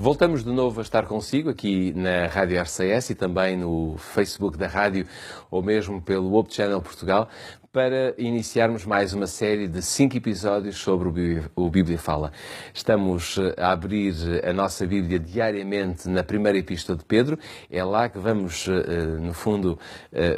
Voltamos de novo a estar consigo aqui na Rádio RCS e também no Facebook da Rádio ou mesmo pelo Hope Channel Portugal para iniciarmos mais uma série de 5 episódios sobre o Bíblia Fala. Estamos a abrir a nossa Bíblia diariamente na primeira epístola de Pedro. É lá que vamos, no fundo,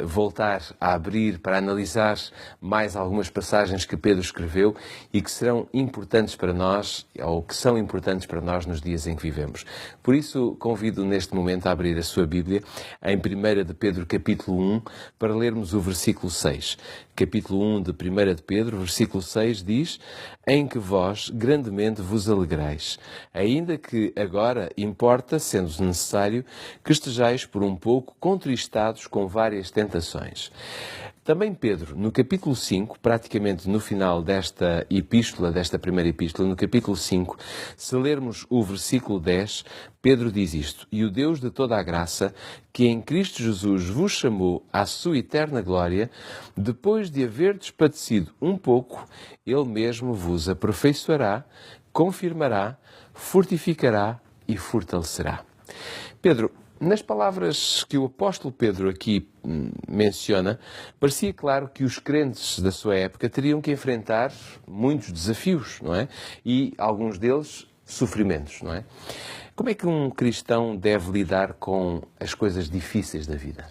voltar a abrir para analisar mais algumas passagens que Pedro escreveu e que serão importantes para nós, ou que são importantes para nós nos dias em que vivemos. Por isso, convido neste momento a abrir a sua Bíblia em 1 de Pedro, capítulo 1, para lermos o versículo 6. Capítulo 1 de 1 de Pedro, versículo 6, diz: em que vós grandemente vos alegrais, ainda que agora importa, sendo necessário, que estejais por um pouco contristados com várias tentações. Também Pedro, no capítulo 5, praticamente no final desta epístola, desta primeira epístola, no capítulo 5, se lermos o versículo 10, Pedro diz isto: e o Deus de toda a graça, que em Cristo Jesus vos chamou à sua eterna glória, depois de haverdes padecido um pouco, Ele mesmo vos aperfeiçoará, confirmará, fortificará e fortalecerá. Pedro, nas palavras que o apóstolo Pedro aqui menciona, parecia claro que os crentes da sua época teriam que enfrentar muitos desafios, não é? E alguns deles sofrimentos, não é? Como é que um cristão deve lidar com as coisas difíceis da vida?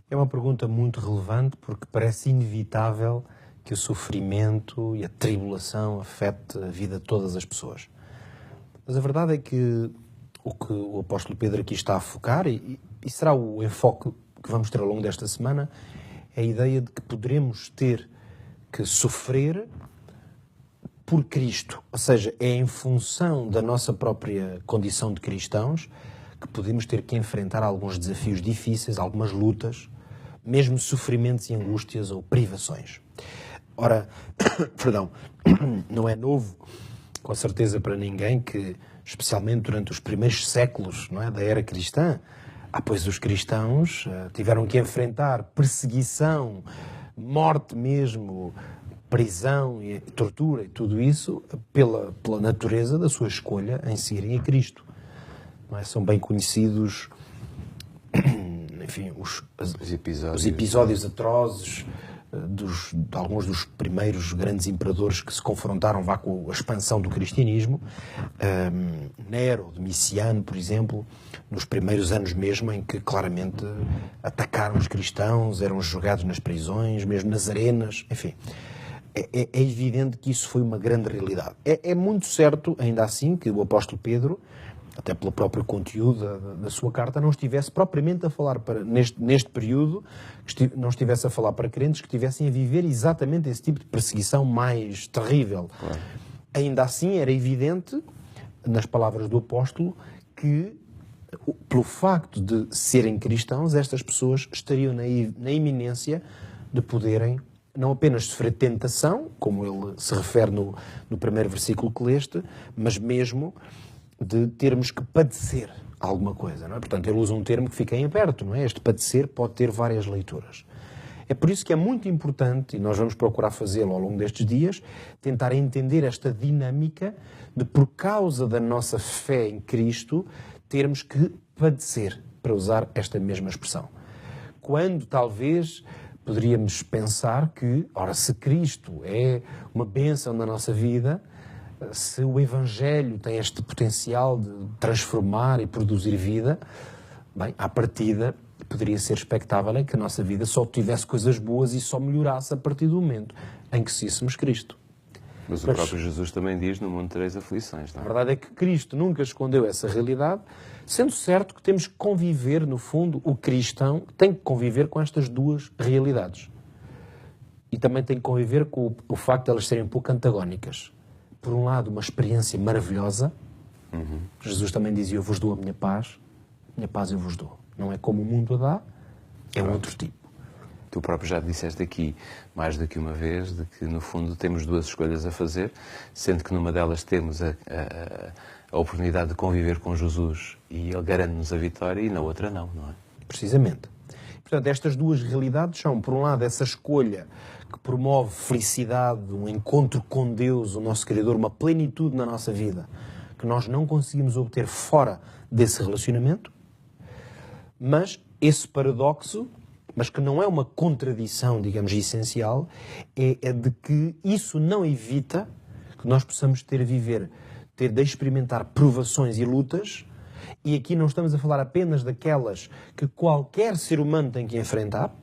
É uma pergunta muito relevante porque parece inevitável que o sofrimento e a tribulação afete a vida de todas as pessoas. Mas a verdade é que o apóstolo Pedro aqui está a focar, e será o enfoque que vamos ter ao longo desta semana, é a ideia de que poderemos ter que sofrer por Cristo. Ou seja, é em função da nossa própria condição de cristãos que podemos ter que enfrentar alguns desafios difíceis, algumas lutas, mesmo sofrimentos e angústias ou privações. Ora, não é novo, com certeza para ninguém, que especialmente durante os primeiros séculos, não é, da era cristã, pois os cristãos tiveram que enfrentar perseguição, morte mesmo, prisão e tortura e tudo isso pela natureza da sua escolha em seguirem a Cristo. Não é? São bem conhecidos, enfim, os episódios atrozes de alguns dos primeiros grandes imperadores que se confrontaram com a expansão do cristianismo. Nero, Domiciano, por exemplo, nos primeiros anos mesmo, em que claramente atacaram os cristãos, eram jogados nas prisões, mesmo nas arenas, enfim. É evidente que isso foi uma grande realidade. É muito certo, ainda assim, que o apóstolo Pedro, até pelo próprio conteúdo da sua carta, não estivesse propriamente a falar, neste período, não estivesse a falar para crentes que estivessem a viver exatamente esse tipo de perseguição mais terrível. Claro. Ainda assim, era evidente, nas palavras do apóstolo, que, pelo facto de serem cristãos, estas pessoas estariam na iminência de poderem não apenas sofrer tentação, como ele se refere no primeiro versículo que leste, mas mesmo de termos que padecer alguma coisa, não é? Portanto, ele usa um termo que fica em aberto, não é? Este padecer pode ter várias leituras. É por isso que é muito importante, e nós vamos procurar fazê-lo ao longo destes dias, tentar entender esta dinâmica de, por causa da nossa fé em Cristo, termos que padecer, para usar esta mesma expressão. Quando, talvez, poderíamos pensar que, ora, se Cristo é uma bênção na nossa vida, se o Evangelho tem este potencial de transformar e produzir vida, bem, à partida poderia ser expectável que a nossa vida só tivesse coisas boas e só melhorasse a partir do momento em que seguíssemos Cristo. Mas o próprio Jesus também diz: no mundo tereis aflições, não é? A verdade é que Cristo nunca escondeu essa realidade, sendo certo que temos que conviver, no fundo, o cristão tem que conviver com estas duas realidades. E também tem que conviver com o facto de elas serem um pouco antagónicas. Por um lado, uma experiência maravilhosa. Jesus também dizia: eu vos dou a minha paz eu vos dou. Não é como o mundo a dá, é um outro tipo. Tu próprio já disseste aqui mais do que uma vez de que, no fundo, temos duas escolhas a fazer, sendo que numa delas temos a oportunidade de conviver com Jesus e Ele garante-nos a vitória, e na outra não é? Precisamente. Portanto, estas duas realidades são, por um lado, essa escolha que promove felicidade, um encontro com Deus, o nosso Criador, uma plenitude na nossa vida, que nós não conseguimos obter fora desse relacionamento, mas esse paradoxo, mas que não é uma contradição, digamos, essencial, é de que isso não evita que nós possamos ter de experimentar provações e lutas, e aqui não estamos a falar apenas daquelas que qualquer ser humano tem que enfrentar,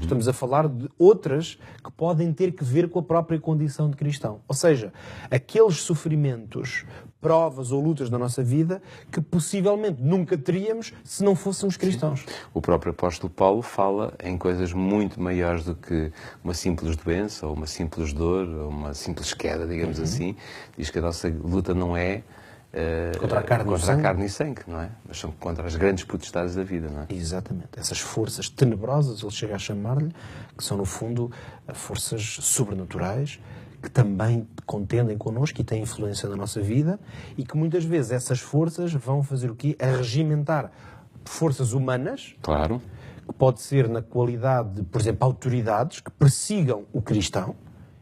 estamos a falar de outras que podem ter que ver com a própria condição de cristão. Ou seja, aqueles sofrimentos, provas ou lutas da nossa vida que possivelmente nunca teríamos se não fôssemos cristãos. O próprio apóstolo Paulo fala em coisas muito maiores do que uma simples doença, ou uma simples dor, ou uma simples queda, digamos assim. Diz que a nossa luta não é contra a carne e sangue, não é? Mas são contra as grandes potestades da vida, não é? Exatamente. Essas forças tenebrosas, ele chega a chamar-lhe, que são, no fundo, forças sobrenaturais, que também contendem connosco e têm influência na nossa vida, e que muitas vezes essas forças vão fazer o quê? A regimentar forças humanas, claro, que pode ser na qualidade de, por exemplo, autoridades que persigam o cristão,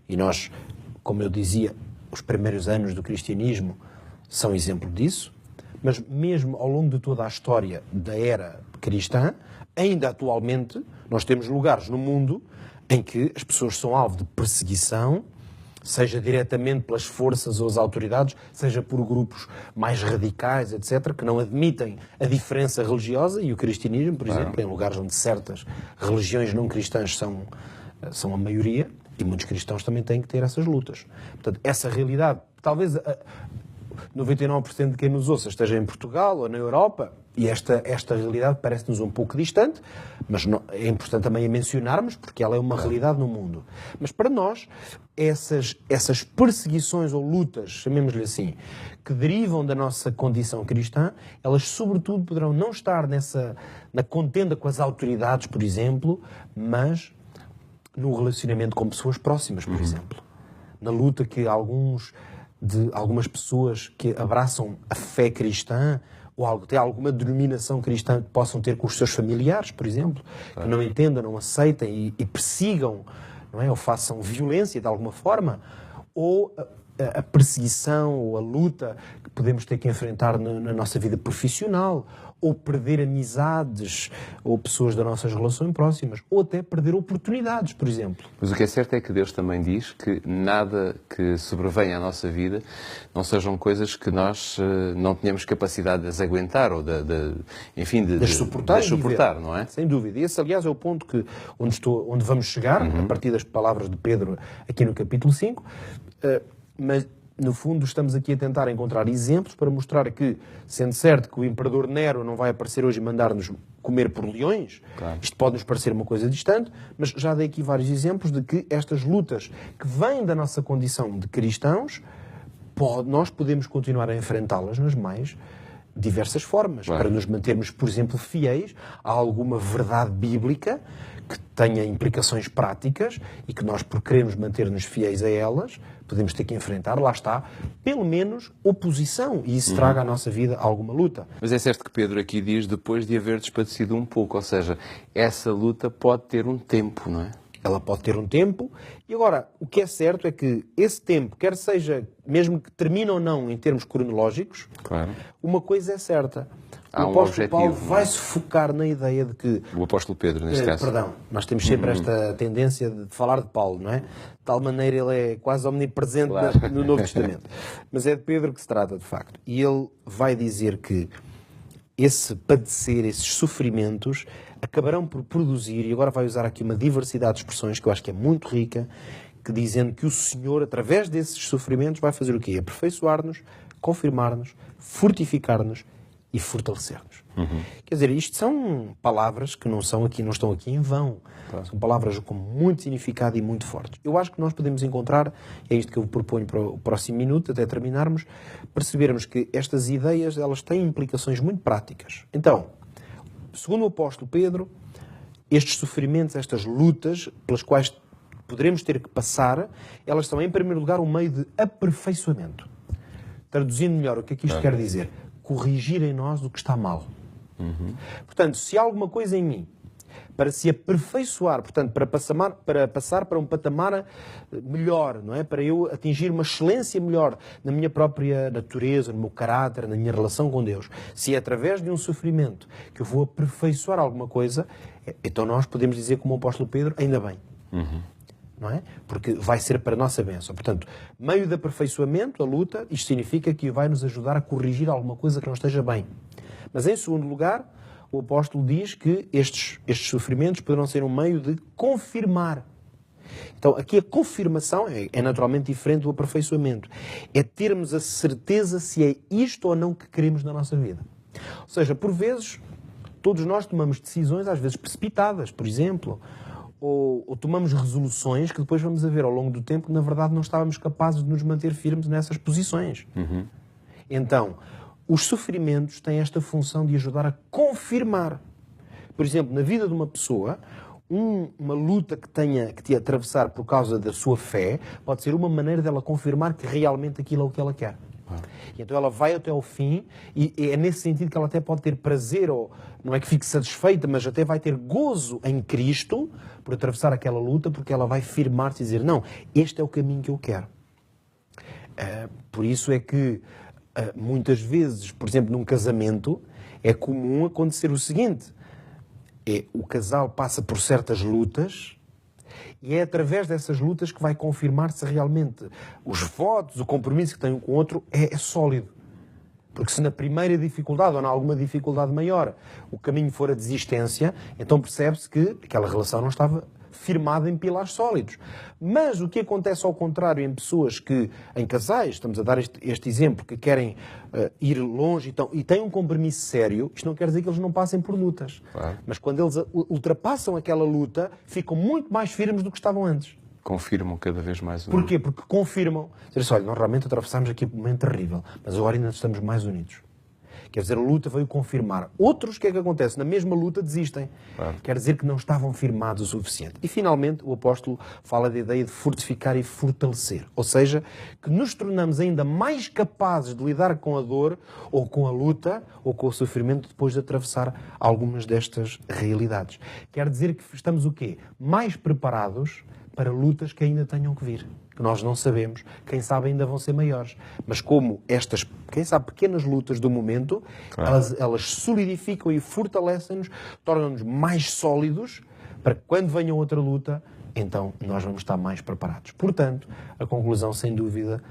e nós, como eu dizia, os primeiros anos do cristianismo são exemplo disso, mas mesmo ao longo de toda a história da era cristã, ainda atualmente, nós temos lugares no mundo em que as pessoas são alvo de perseguição, seja diretamente pelas forças ou as autoridades, seja por grupos mais radicais, etc., que não admitem a diferença religiosa, e o cristianismo, por exemplo, em lugares onde certas religiões não cristãs são a maioria, e muitos cristãos também têm que ter essas lutas. Portanto, essa realidade, talvez 99% de quem nos ouça esteja em Portugal ou na Europa, e esta realidade parece-nos um pouco distante, mas é importante também a mencionarmos, porque ela é uma realidade no mundo. Mas para nós, essas perseguições ou lutas, chamemos-lhe assim, que derivam da nossa condição cristã, elas sobretudo poderão não estar na contenda com as autoridades, por exemplo, mas no relacionamento com pessoas próximas, por exemplo. Na luta que algumas pessoas que abraçam a fé cristã ou têm alguma denominação cristã que possam ter com os seus familiares, por exemplo, que não entendam, não aceitem e persigam, não é? Ou façam violência de alguma forma, ou a perseguição ou a luta que podemos ter que enfrentar na nossa vida profissional, ou perder amizades ou pessoas das nossas relações próximas, ou até perder oportunidades, por exemplo. Mas o que é certo é que Deus também diz que nada que sobrevenha à nossa vida não sejam coisas que nós não tenhamos capacidade de as aguentar ou de suportar, não é? Sem dúvida. E esse, aliás, é o ponto onde vamos chegar, a partir das palavras de Pedro aqui no capítulo 5, mas no fundo estamos aqui a tentar encontrar exemplos para mostrar que, sendo certo que o imperador Nero não vai aparecer hoje e mandar-nos comer por leões, claro, isto pode-nos parecer uma coisa distante, mas já dei aqui vários exemplos de que estas lutas que vêm da nossa condição de cristãos, nós podemos continuar a enfrentá-las nas mais diversas formas, claro, para nos mantermos, por exemplo, fiéis a alguma verdade bíblica que tenha implicações práticas e que nós, por querermos manter-nos fiéis a elas, podemos ter que enfrentar, lá está, pelo menos oposição, e isso traga à nossa vida alguma luta. Mas é certo que Pedro aqui diz depois de haver despadecido um pouco, ou seja, essa luta pode ter um tempo, não é? Ela pode ter um tempo, e agora, o que é certo é que esse tempo, quer seja, mesmo que termine ou não em termos cronológicos, claro, uma coisa é certa. O apóstolo Paulo vai-se focar na ideia de que... O apóstolo Pedro, neste caso. Perdão, nós temos sempre esta tendência de falar de Paulo, não é? De tal maneira ele é quase omnipresente, claro, no Novo Testamento. Mas é de Pedro que se trata, de facto. E ele vai dizer que esse padecer, esses sofrimentos, acabarão por produzir, e agora vai usar aqui uma diversidade de expressões que eu acho que é muito rica, que dizendo que o Senhor, através desses sofrimentos, vai fazer o quê? Aperfeiçoar-nos, confirmar-nos, fortificar-nos e fortalecer-nos. Quer dizer, isto são palavras que não estão aqui em vão. Claro. São palavras com muito significado e muito fortes. Eu acho que nós podemos encontrar, é isto que eu proponho para o próximo minuto, até terminarmos, percebermos que estas ideias, elas têm implicações muito práticas. Então, segundo o apóstolo Pedro, estes sofrimentos, estas lutas pelas quais poderemos ter que passar, elas são, em primeiro lugar, um meio de aperfeiçoamento. Traduzindo melhor, o que é que isto quer dizer? Corrigir em nós o que está mal. Portanto, se há alguma coisa em mim para se aperfeiçoar, portanto, para passar para um patamar melhor, não é? Para eu atingir uma excelência melhor na minha própria natureza, no meu caráter, na minha relação com Deus. Se é através de um sofrimento que eu vou aperfeiçoar alguma coisa, então nós podemos dizer, como o apóstolo Pedro, ainda bem. Não é? Porque vai ser para a nossa bênção. Portanto, meio de aperfeiçoamento, a luta, isto significa que vai nos ajudar a corrigir alguma coisa que não esteja bem. Mas, em segundo lugar, o apóstolo diz que estes sofrimentos poderão ser um meio de confirmar. Então, aqui a confirmação é naturalmente diferente do aperfeiçoamento. É termos a certeza se é isto ou não que queremos na nossa vida. Ou seja, por vezes, todos nós tomamos decisões, às vezes precipitadas, por exemplo, ou tomamos resoluções que depois vamos a ver ao longo do tempo que, na verdade, não estávamos capazes de nos manter firmes nessas posições. Então, os sofrimentos têm esta função de ajudar a confirmar. Por exemplo, na vida de uma pessoa, uma luta que tenha que te atravessar por causa da sua fé pode ser uma maneira dela confirmar que realmente aquilo é o que ela quer. E então ela vai até ao fim e é nesse sentido que ela até pode ter prazer, ou não é que fique satisfeita, mas até vai ter gozo em Cristo por atravessar aquela luta, porque ela vai firmar-se e dizer, não, este é o caminho que eu quero. Por isso é que muitas vezes, por exemplo, num casamento, é comum acontecer o seguinte, o casal passa por certas lutas e é através dessas lutas que vai confirmar se realmente os votos, o compromisso que tem um com o outro é sólido. Porque se na primeira dificuldade ou em alguma dificuldade maior o caminho for a desistência, então percebe-se que aquela relação não estava firmada em pilares sólidos. Mas o que acontece ao contrário em pessoas que, em casais, estamos a dar este exemplo, que querem ir longe e têm um compromisso sério, isto não quer dizer que eles não passem por lutas. Claro. Mas quando eles ultrapassam aquela luta, ficam muito mais firmes do que estavam antes. Confirmam cada vez mais. Porquê? Porque confirmam. Dizer assim, olha, nós realmente atravessámos aqui um momento terrível, mas agora ainda estamos mais unidos. Quer dizer, a luta veio confirmar. Outros, o que é que acontece? Na mesma luta desistem. Claro. Quer dizer que não estavam firmados o suficiente. E, finalmente, o apóstolo fala da ideia de fortificar e fortalecer. Ou seja, que nos tornamos ainda mais capazes de lidar com a dor, ou com a luta, ou com o sofrimento, depois de atravessar algumas destas realidades. Quer dizer que estamos o quê? Mais preparados para lutas que ainda tenham que vir. Que nós não sabemos, quem sabe ainda vão ser maiores. Mas como estas, quem sabe, pequenas lutas do momento, claro, elas solidificam e fortalecem-nos, tornam-nos mais sólidos, para que quando venha outra luta, então nós vamos estar mais preparados. Portanto, a conclusão, sem dúvida,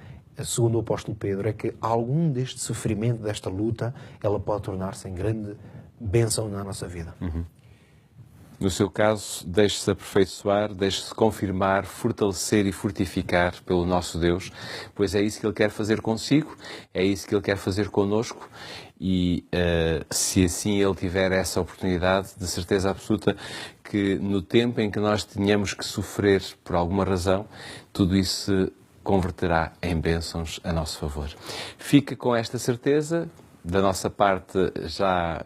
segundo o apóstolo Pedro, é que algum deste sofrimento, desta luta, ela pode tornar-se em grande bênção na nossa vida. No seu caso, deixe-se aperfeiçoar, deixe-se confirmar, fortalecer e fortificar pelo nosso Deus, pois é isso que Ele quer fazer consigo, é isso que Ele quer fazer connosco e se assim Ele tiver essa oportunidade, de certeza absoluta que no tempo em que nós tenhamos que sofrer por alguma razão, tudo isso se converterá em bênçãos a nosso favor. Fica com esta certeza. Da nossa parte, já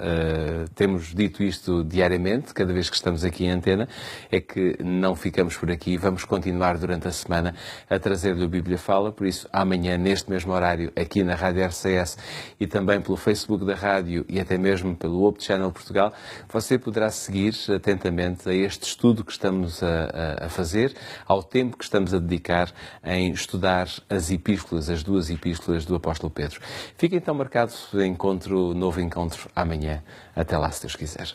temos dito isto diariamente, cada vez que estamos aqui em antena, é que não ficamos por aqui, vamos continuar durante a semana a trazer-lhe o Bíblia Fala, por isso amanhã, neste mesmo horário, aqui na Rádio RCS e também pelo Facebook da Rádio e até mesmo pelo Hope Channel Portugal, você poderá seguir atentamente a este estudo que estamos a fazer, ao tempo que estamos a dedicar em estudar as epístolas, as duas epístolas do apóstolo Pedro. Fica então marcado novo encontro amanhã. Até lá, se Deus quiser.